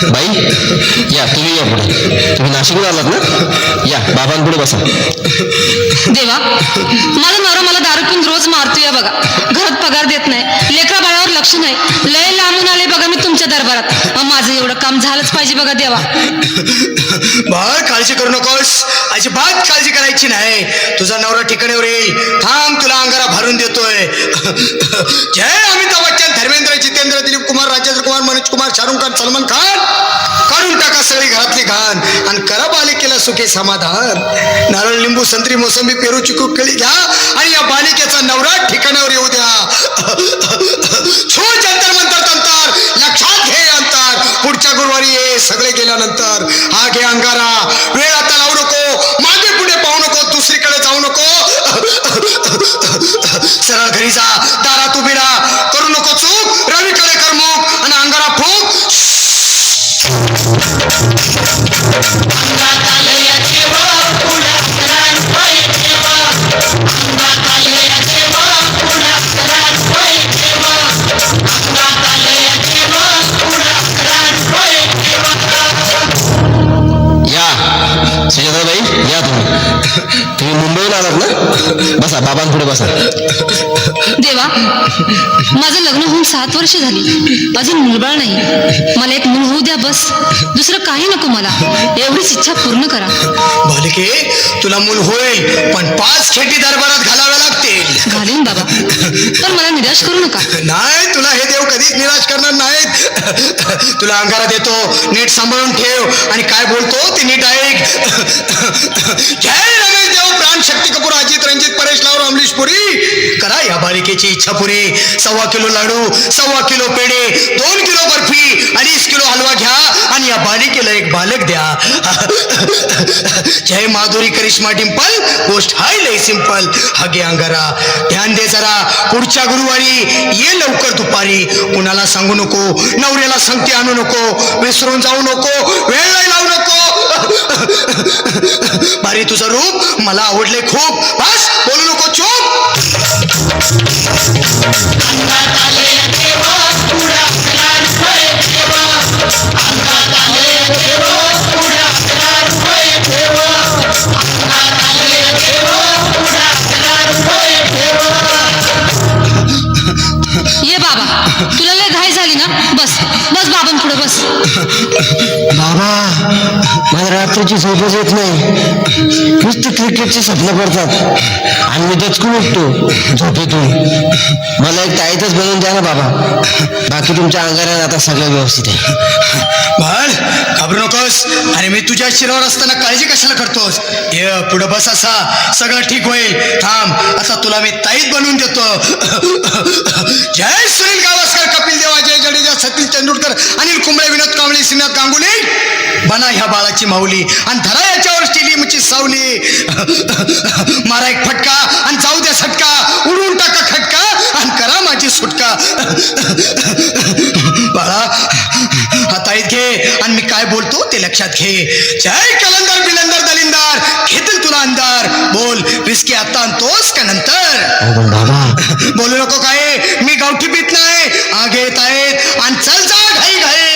बाई या, तुम्ही या पुढे. तुम्ही नाशिकहून आलात ना? या बाबांपुढे बसा. देवा, माझा नवरा मला दारू पिऊन रोज मारतो या बघा. घरात पगार देत नाही, लेकरा बाळावर लक्ष नाही. लय लांबून आले बघा मी तुमच्या दरबारात. माझं एवढं काम झालंच पाहिजे बघा देवा. बाळ काळजी करू नकोस, अजिबात काळजी करायची नाही. तुझा नवरा ठिकाणीवर येईल. थांब, तुला अंगारा भरून देतोय. जय अमिताभ बच्चन, धर्मेंद्र, जितेंद्र, दिलीप कुमार, राजेंद्र कुमार, मनोज कुमार, शाहरुख खान, सलमान खान. काढून टाका सगळी घरातली घाण आणि करा बालिकेला सुखी समाधान. नारळ, लिंबू, संत्री, मोसंबी, पेरू, चिकू, केळी घ्या आणि या बालिकेचा नवरा ठिकाणावर येऊ द्या. छो जंतर मंतर तंतर, लक्षात घे अंतर. पुढच्या गुरुवारी ये सगळे गेल्यानंतर. हा घे अंगारा. वेळ आता लावू नको, मागे पुढे पाहू नको, दुसरीकडे जाऊ नको. सरळ घरी जा, दारात उभी राहा. करू नको चूक, रवीकडे कर मुख आणि अंगारा फूक. सुजाताबाई या, तुम्ही मुंबईहून आलात ना? बसा बाबांपुढे बसा. देवा, माझं लग्न होऊन 7 वर्ष झाली, अजून मुलबाळ नाही. मला एक मूल होऊ द्या बस. दुसरं काही नको मला. एवढीच इच्छा पूर्ण करा. बालिके, तुला मूल होईल, पण 5 खेटी दरबारात घालाव्या लागतील. घालीन बाबा, पण मला निराश करू नका. नाही, तुला हे देव कधीच निराश करणार नाहीत. तुला अंगारा देतो, नीट सांभाळून ठेव आणि काय बोलतो ते नीट ऐक. जय रमेश देव, प्राण, शक्ती कपूर, अजित, रंजित, परेश लावून, अमरीश पुरी. करा या बालिकेची इच्छा पुरी. 1.25 किलो लाडू, 1.25 किलो पेढे, 2 किलो बर्फी, 2.5 किलो हलवा घ्या आणि या बालिकेला एक बालक द्या. जय माधुरी, करिश्मा, डिंपल, गोष्ट हाय लय सिंपल. हा घे अंगारा. ध्यान दे जरा. पुढच्या गुरुवारी ये लवकर दुपारी. कुणाला सांगू नको, नवऱ्याला संगती आणू नको, विसरून जाऊ नको, वेळ नाही लावू नको. बारी, तुझं रूप मला आवडले खूप. बस, बोलू नको, चूप. ये बाबा, तुला लय घाई झाली ना? बस बस बाबांपुढे बस. बाबा, मला रात्रीची झोपच येत नाही. नुसतं क्रिकेटची स्वप्न पडतात आणि मी दचकून उठतो झोपेतून. मला एक ताईतच बनवून द्या ना बाबा. बाकी तुमच्या अंगारात आता सगळं व्यवस्थित आहे. बाळ, घाबरू नकोस. अरे मी तुझ्या शिरावर असताना काळजी कशाला करतोस? ये पुढे बस. असा सगळं ठीक होईल. थांब, आता तुला मी ताईत बनवून देतो. जय सुनील गावस्कर, कपिल देव, अजय जडेजा, सतीश तेंडुलकर, अनिल कुंबळे, विनोद कांबळे, श्रीनाथ गांगुली. बना ह्या बाळाची माऊली आणि धरा याच्यावर स्टेडियमची सावली. मारा एक फटका आणि जाऊ द्या सटका. उडवून टाका खटका आणि करा माझी सुटका. बाळा, हा ताईत घे आणि मी काय बोलतो ते लक्षात घे. जय कलंदर, बिलंदर, दलिंदर, घेतील तुला अंधार. बोल, विस्की आता आणतोस का नंतर? बाबा बोलू नको काय, मी गावठी पीत नाही. आग येत आहेत आणि चल जा घाई घाई.